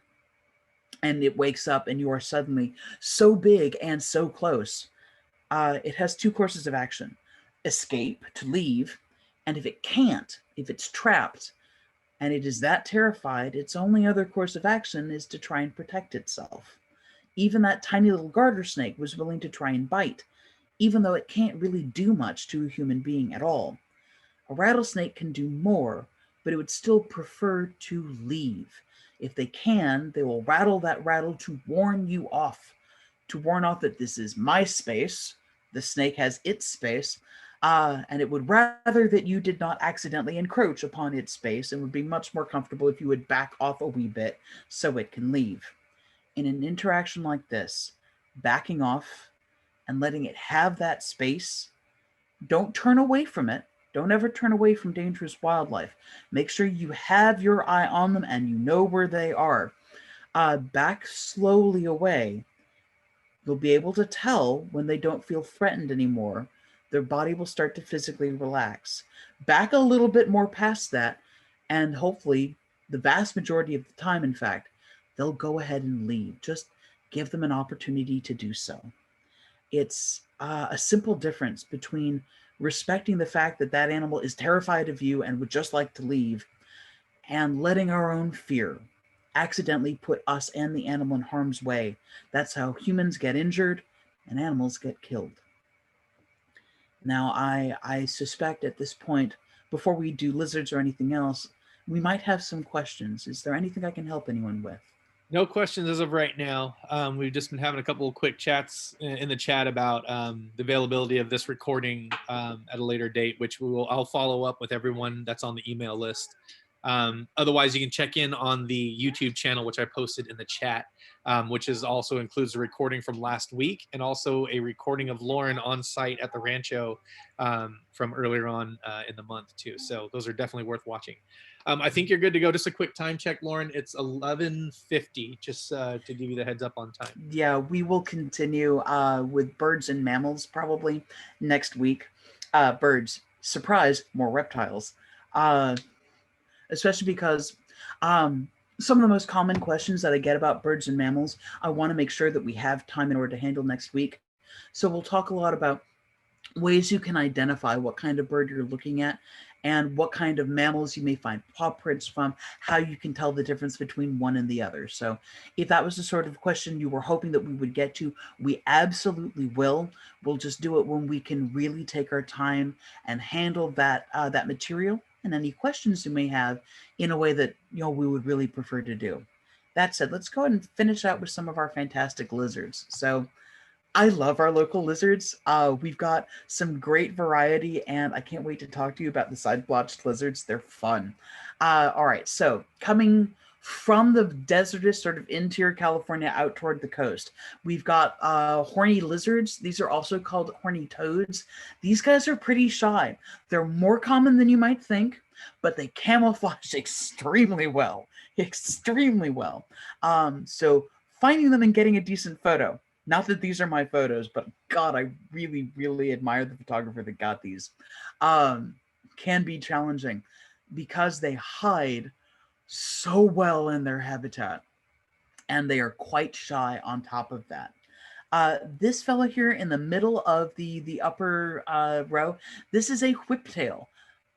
S2: and it wakes up and you are suddenly so big and so close, it has two courses of action: escape, to leave, and if it can't, if it's trapped and it is that terrified, its only other course of action is to try and protect itself. Even that tiny little garter snake was willing to try and bite, even though it can't really do much to a human being at all. A rattlesnake can do more, but it would still prefer to leave. If they can, they will rattle that rattle to warn you off, to warn off that this is my space, the snake has its space, and it would rather that you did not accidentally encroach upon its space, and would be much more comfortable if you would back off a wee bit so it can leave. In an interaction like this, backing off and letting it have that space, don't turn away from it. Don't ever turn away from dangerous wildlife. Make sure you have your eye on them and you know where they are. Back slowly away. You'll be able to tell when they don't feel threatened anymore. Their body will start to physically relax. Back a little bit more past that, and hopefully, the vast majority of the time, in fact, they'll go ahead and leave. Just give them an opportunity to do so. It's a simple difference between respecting the fact that that animal is terrified of you and would just like to leave, and letting our own fear accidentally put us and the animal in harm's way. That's how humans get injured and animals get killed. Now, I suspect at this point, before we do lizards or anything else, we might have some questions. Is there anything I can help anyone with?
S1: No questions as of right now. We've just been having a couple of quick chats in the chat about the availability of this recording at a later date, which I'll follow up with everyone that's on the email list. Otherwise, you can check in on the YouTube channel, which I posted in the chat, which also includes a recording from last week and also a recording of Lauren on site at the Rancho from earlier on in the month too. So those are definitely worth watching. I think you're good to go. Just a quick time check, Lauren. It's 11:50, just to give you the heads up on time.
S2: Yeah, we will continue with birds and mammals probably next week. Birds, surprise, more reptiles. Especially because some of the most common questions that I get about birds and mammals, I want to make sure that we have time in order to handle next week. So we'll talk a lot about ways you can identify what kind of bird you're looking at and what kind of mammals you may find paw prints from, how you can tell the difference between one and the other. So if that was the sort of question you were hoping that we would get to, we absolutely will. We'll just do it when we can really take our time and handle that material and any questions you may have in a way that we would really prefer to do. That said, let's go ahead and finish out with some of our fantastic lizards. So I love our local lizards. We've got some great variety, and I can't wait to talk to you about the side-blotched lizards. They're fun. All right, so coming from the desertous sort of interior California out toward the coast, we've got horny lizards. These are also called horny toads. These guys are pretty shy. They're more common than you might think, but they camouflage extremely well. Extremely well. So finding them and getting a decent photo. Not that these are my photos, but God, I really, really admire the photographer that got these. Can be challenging because they hide so well in their habitat, and they are quite shy on top of that. This fella here in the middle of the upper row, this is a whiptail.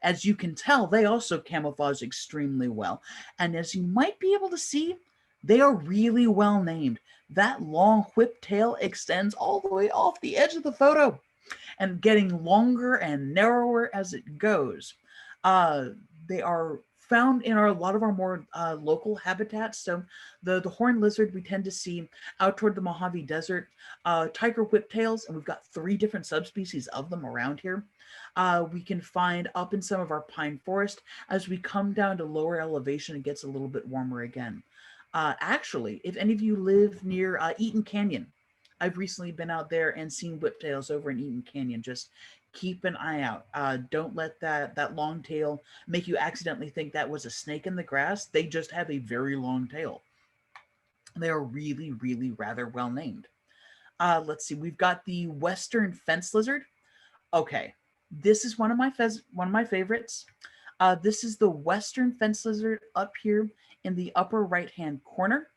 S2: As you can tell, they also camouflage extremely well. And as you might be able to see, they are really well named. That long whiptail extends all the way off the edge of the photo and getting longer and narrower as it goes. They are found in a lot of our more local habitats. So the horned lizard we tend to see out toward the Mojave Desert, tiger whiptails, and we've got 3 different subspecies of them around here. We can find up in some of our pine forest. As we come down to lower elevation, it gets a little bit warmer again. Actually, if any of you live near Eaton Canyon, I've recently been out there and seen whiptails over in Eaton Canyon, just keep an eye out. Don't let that long tail make you accidentally think that was a snake in the grass. They just have a very long tail. They are really, really rather well named. Let's see. We've got the western fence lizard. Okay, this is one of my favorites. This is the western fence lizard up here in the upper right hand corner.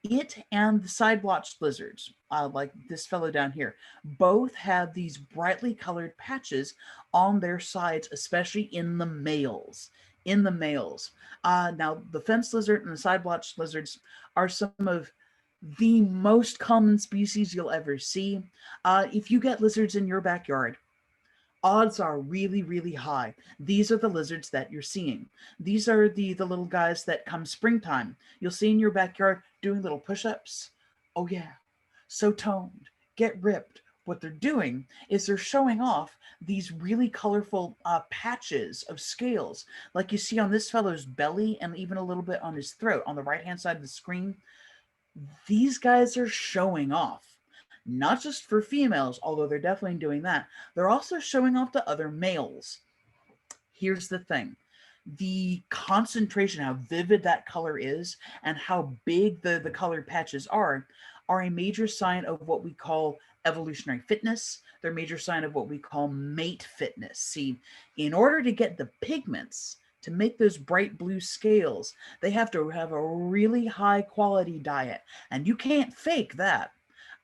S2: It and the side blotched lizards, like this fellow down here, both have these brightly colored patches on their sides, especially in the males. In the males. Now, the fence lizard and the side blotched lizards are some of the most common species you'll ever see. If you get lizards in your backyard, odds are really, really high. These are the lizards that you're seeing. These are the little guys that come springtime. You'll see in your backyard doing little push-ups. Oh yeah, so toned, get ripped. What they're doing is they're showing off these really colorful patches of scales, like you see on this fellow's belly and even a little bit on his throat on the right-hand side of the screen. These guys are showing off. Not just for females, although they're definitely doing that. They're also showing off to other males. Here's the thing. The concentration, how vivid that color is, and how big the colored patches are a major sign of what we call evolutionary fitness. They're a major sign of what we call mate fitness. See, in order to get the pigments to make those bright blue scales, they have to have a really high quality diet, and you can't fake that.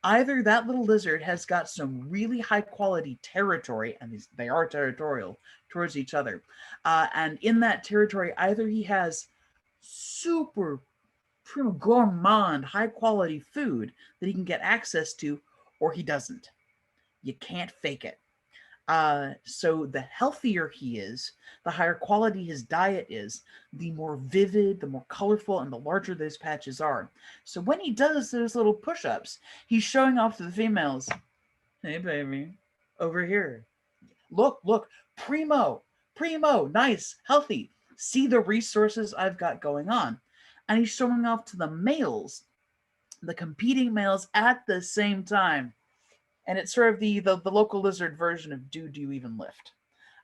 S2: Either that little lizard has got some really high quality territory, and they are territorial towards each other. And in that territory, either he has super prima gourmand, high quality food that he can get access to, or he doesn't. You can't fake it. So the healthier he is, the higher quality his diet is, the more vivid, the more colorful, and the larger those patches are. So when he does those little push-ups, he's showing off to the females. Hey, baby, over here. Look, primo, nice, healthy. See the resources I've got going on. And he's showing off to the males, the competing males at the same time. And it's sort of the local lizard version of do you even lift?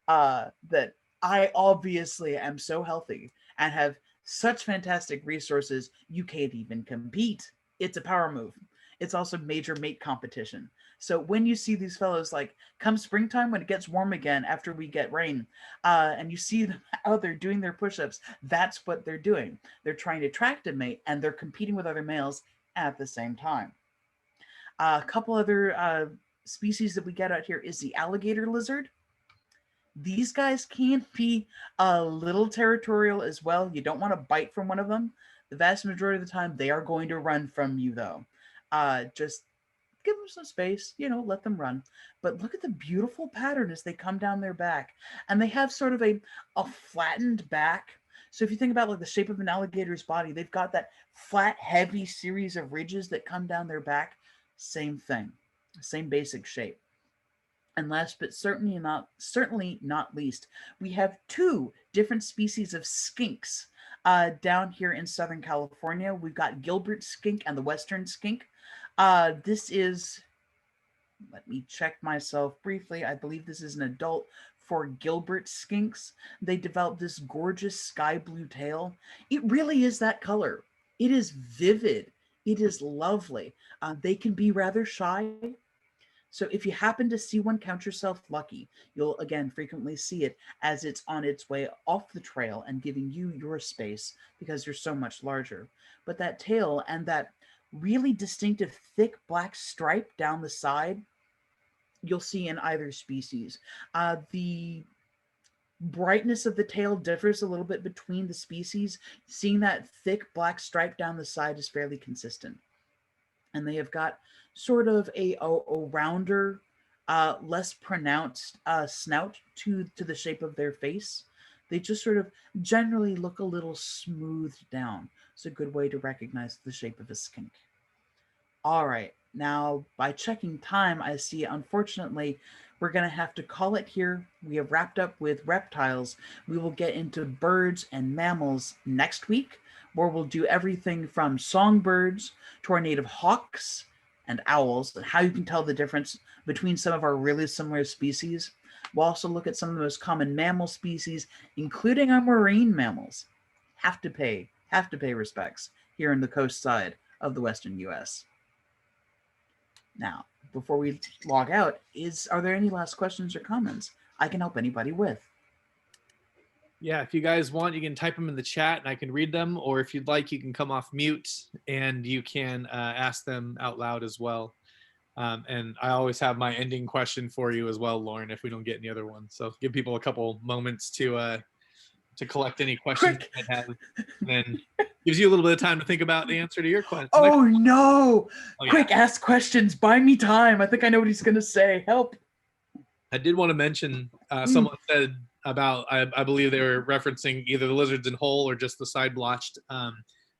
S2: That I obviously am so healthy and have such fantastic resources, you can't even compete. It's a power move. It's also major mate competition. So when you see these fellows, like come springtime when it gets warm again after we get rain, and you see them out there doing their push-ups, that's what they're doing. They're trying to attract a mate and they're competing with other males at the same time. A couple other species that we get out here is the alligator lizard. These guys can be a little territorial as well. You don't want to bite from one of them. The vast majority of the time, they are going to run from you, though. Just give them some space, let them run. But look at the beautiful pattern as they come down their back. And they have sort of a flattened back. So if you think about like the shape of an alligator's body, they've got that flat, heavy series of ridges that come down their back. Same thing, same basic shape. And last but certainly not least, we have two different species of skinks down here in Southern California. We've got Gilbert skink and the western skink. This is, let me check myself briefly. I believe this is an adult for Gilbert skinks. They developed this gorgeous sky blue tail. It really is that color. It is vivid. It is lovely. They can be rather shy. So if you happen to see one, count yourself lucky. You'll, again, frequently see it as it's on its way off the trail and giving you your space because you're so much larger. But that tail and that really distinctive thick black stripe down the side, you'll see in either species. The brightness of the tail differs a little bit between the species. Seeing that thick black stripe down the side is fairly consistent. And they have got sort of a rounder, less pronounced snout to the shape of their face. They just sort of generally look a little smoothed down. It's a good way to recognize the shape of a skink. All right, now by checking time, I see unfortunately we're going to have to call it here. We have wrapped up with reptiles. We will get into birds and mammals next week, where we'll do everything from songbirds to our native hawks and owls, and how you can tell the difference between some of our really similar species. We'll also look at some of the most common mammal species, including our marine mammals. Have to pay respects here in the coast side of the western US. Now, before we log out, are there any last questions or comments I can help anybody with?
S1: Yeah, if you guys want, you can type them in the chat and I can read them, or if you'd like, you can come off mute and you can ask them out loud as well. And I always have my ending question for you as well, Lauren, if we don't get any other ones. So give people a couple moments to collect any questions
S2: Quick.
S1: you might have, and then gives you a little bit of time to think about the answer to your question.
S2: Oh no!
S1: Oh,
S2: Quick,
S1: yeah.
S2: ask questions. Buy me time. I think I know what he's going to say. Help.
S1: I did want to mention someone said about, I believe they were referencing either the lizards in whole or just the side blotched,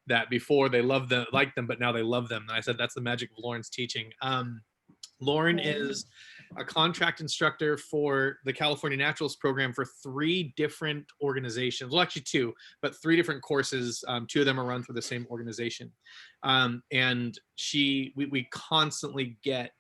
S1: that before they liked them, but now they love them. And I said that's the magic of Lauren's teaching. Lauren is a contract instructor for the California Naturals program for 3 different organizations. Well, actually 2, but 3 different courses. 2 of them are run for the same organization. And we constantly get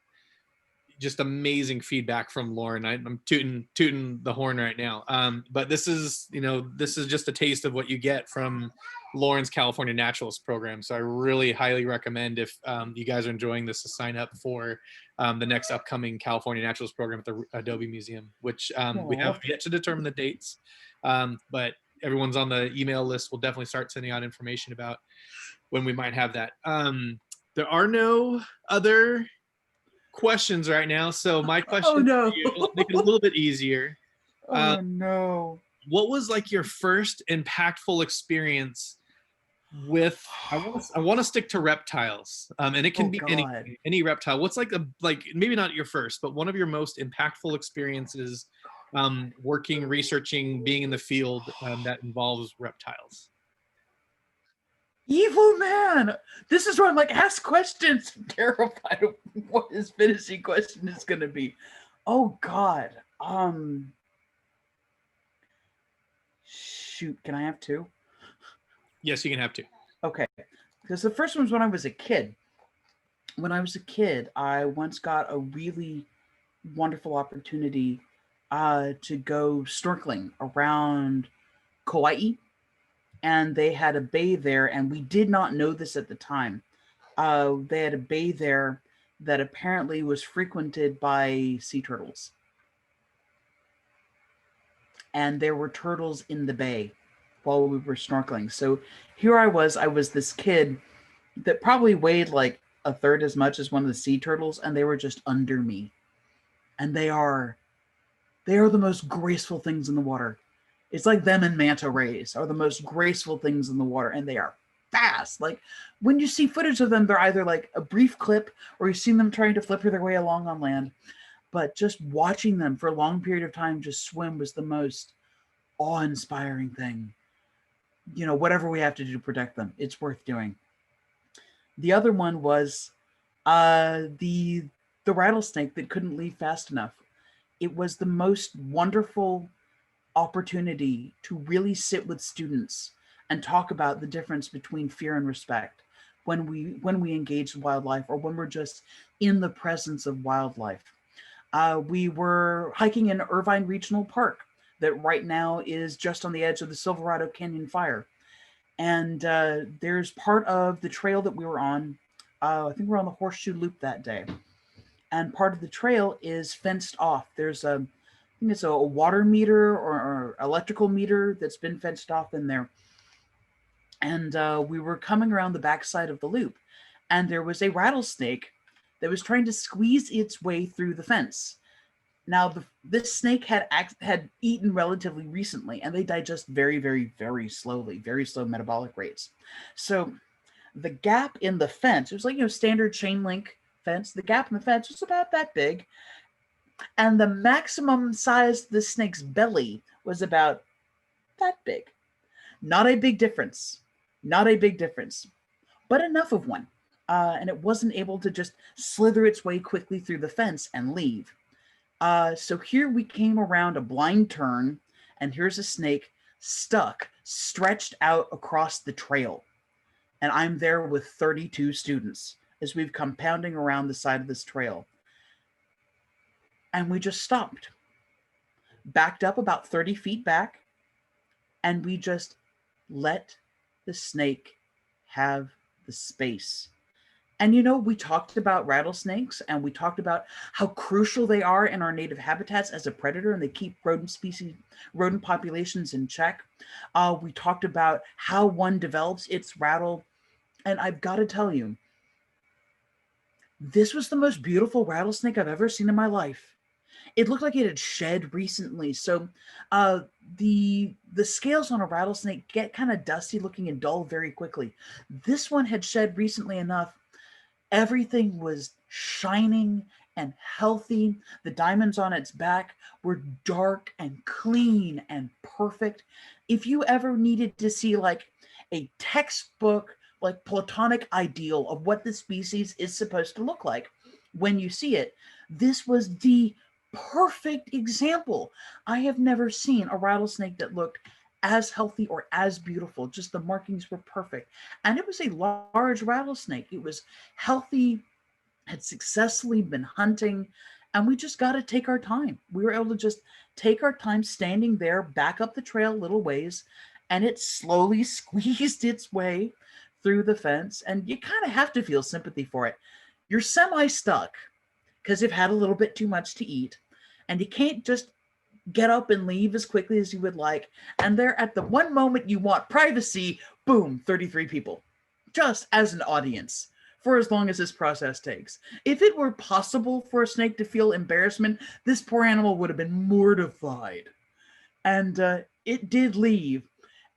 S1: just amazing feedback from Lauren. I'm tooting the horn right now. But this is just a taste of what you get from Lauren's California Naturals program. So I really highly recommend, if you guys are enjoying this, to sign up for the next upcoming California Naturals program at the Adobe Museum, which we have yet to determine the dates. But everyone's on the email list. We'll definitely start sending out information about when we might have that. There are no other questions right now, so my question for you, I'll make it a little bit easier.
S2: No.
S1: What was like your first impactful experience with, I want to stick to reptiles, and it can be any reptile. What's like maybe not your first, but one of your most impactful experiences working, researching, being in the field that involves reptiles?
S2: Evil man. This is where I'm like, ask questions. I'm terrified of what his finishing question is going to be. Oh God. Shoot. Can I have 2?
S1: Yes, you can have 2.
S2: Okay. Because the first one was when I was a kid. When I was a kid, I once got a really wonderful opportunity to go snorkeling around Kauai. And they had a bay there, and we did not know this at the time. They had a bay there that apparently was frequented by sea turtles. And there were turtles in the bay while we were snorkeling. So here I was this kid that probably weighed like a third as much as one of the sea turtles, and they were just under me. And they are the most graceful things in the water. It's like them and manta rays are the most graceful things in the water, and they are fast. Like when you see footage of them, they're either like a brief clip or you've seen them trying to flipper their way along on land. But just watching them for a long period of time just swim was the most awe-inspiring thing. You know, whatever we have to do to protect them, it's worth doing. The other one was the rattlesnake that couldn't leave fast enough. It was the most wonderful opportunity to really sit with students and talk about the difference between fear and respect when we engage in wildlife, or when we're just in the presence of wildlife. We were hiking in Irvine Regional Park that right now is just on the edge of the Silverado Canyon Fire. And there's part of the trail that we were on, I think we're on the Horseshoe Loop that day. And part of the trail is fenced off. There's I think it's a water meter or electrical meter that's been fenced off in there. And we were coming around the backside of the loop, and there was a rattlesnake that was trying to squeeze its way through the fence. Now, this snake had eaten relatively recently, and they digest very, very, very slowly, very slow metabolic rates. So the gap in the fence, it was like, standard chain link fence. The gap in the fence was about that big. And the maximum size of the snake's belly was about that big. Not a big difference, but enough of one. And it wasn't able to just slither its way quickly through the fence and leave. So here we came around a blind turn, and here's a snake stuck, stretched out across the trail. And I'm there with 32 students as we've come pounding around the side of this trail. And we just stopped. backed up about 30 feet back, and we just let the snake have the space. And we talked about rattlesnakes, and we talked about how crucial they are in our native habitats as a predator, and they keep rodent populations in check. We talked about how one develops its rattle, and I've got to tell you, this was the most beautiful rattlesnake I've ever seen in my life. It looked like it had shed recently. So uh, the scales on a rattlesnake get kind of dusty looking and dull very quickly. This one had shed recently enough. Everything was shining and healthy. The diamonds on its back were dark and clean and perfect. If you ever needed to see like a textbook, like platonic ideal of what the species is supposed to look like when you see it, this was the perfect example. I have never seen a rattlesnake that looked as healthy or as beautiful. Just the markings were perfect. And it was a large rattlesnake. It was healthy, had successfully been hunting, and we just got to take our time. We were able to just take our time standing there, back up the trail a little ways, and it slowly squeezed its way through the fence. And you kind of have to feel sympathy for it. You're semi stuck because you've had a little bit too much to eat, and you can't just get up and leave as quickly as you would like. And there, at the one moment you want privacy, boom, 33 people, just as an audience, for as long as this process takes. If it were possible for a snake to feel embarrassment, this poor animal would have been mortified. And it did leave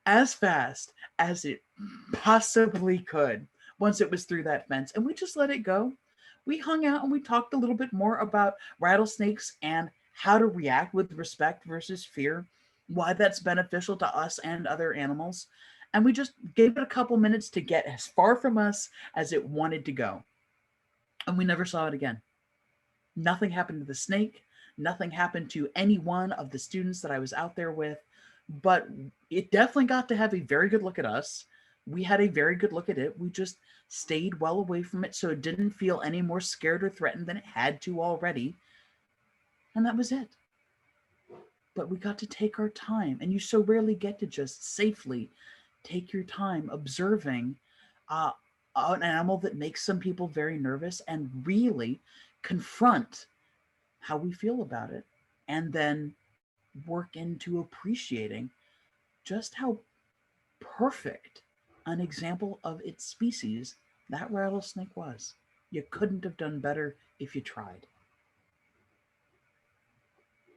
S2: as fast as it possibly could once it was through that fence. And we just let it go. We hung out and we talked a little bit more about rattlesnakes and how to react with respect versus fear, why that's beneficial to us and other animals. And we just gave it a couple minutes to get as far from us as it wanted to go. And we never saw it again. Nothing happened to the snake. Nothing happened to any one of the students that I was out there with. But it definitely got to have a very good look at us. We had a very good look at it. We just stayed well away from it so it didn't feel any more scared or threatened than it had to already. And that was it. But we got to take our time, and you so rarely get to just safely take your time observing an animal that makes some people very nervous and really confront how we feel about it, and then work into appreciating just how perfect an example of its species that rattlesnake was. You couldn't have done better if you tried.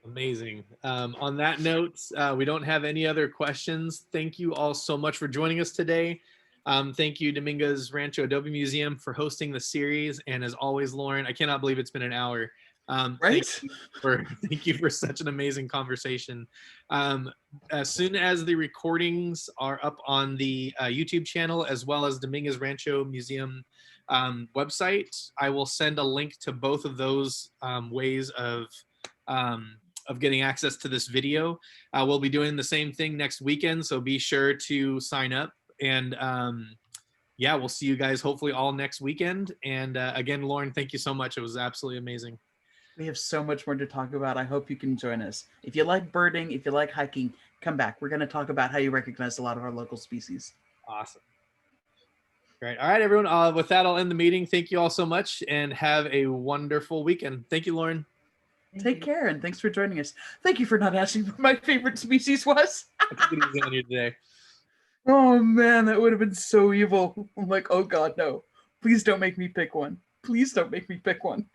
S1: Amazing. On that note, we don't have any other questions. Thank you all so much for joining us today. Thank you, Dominguez Rancho Adobe Museum, for hosting the series. And as always, Lauren, I cannot believe it's been an hour.
S2: Right?
S1: Thank you for such an amazing conversation. As soon as the recordings are up on the YouTube channel, as well as Dominguez Rancho Museum website, I will send a link to both of those ways of getting access to this video. We'll be doing the same thing next weekend, so be sure to sign up. And yeah, we'll see you guys hopefully all next weekend. And again, Lauren, thank you so much. It was absolutely amazing.
S2: We have so much more to talk about. I hope you can join us. If you like birding, if you like hiking, come back. We're going to talk about how you recognize a lot of our local species.
S1: Awesome. Great. All right, everyone. With that, I'll end the meeting. Thank you all so much and have a wonderful weekend. Thank you, Lauren.
S2: Take care, and thanks for joining us. Thank you for not asking what my favorite species was.
S1: I took it easy on you today.
S2: Oh, man, that would have been so evil. I'm like, oh, God, no. Please don't make me pick one. Please don't make me pick one.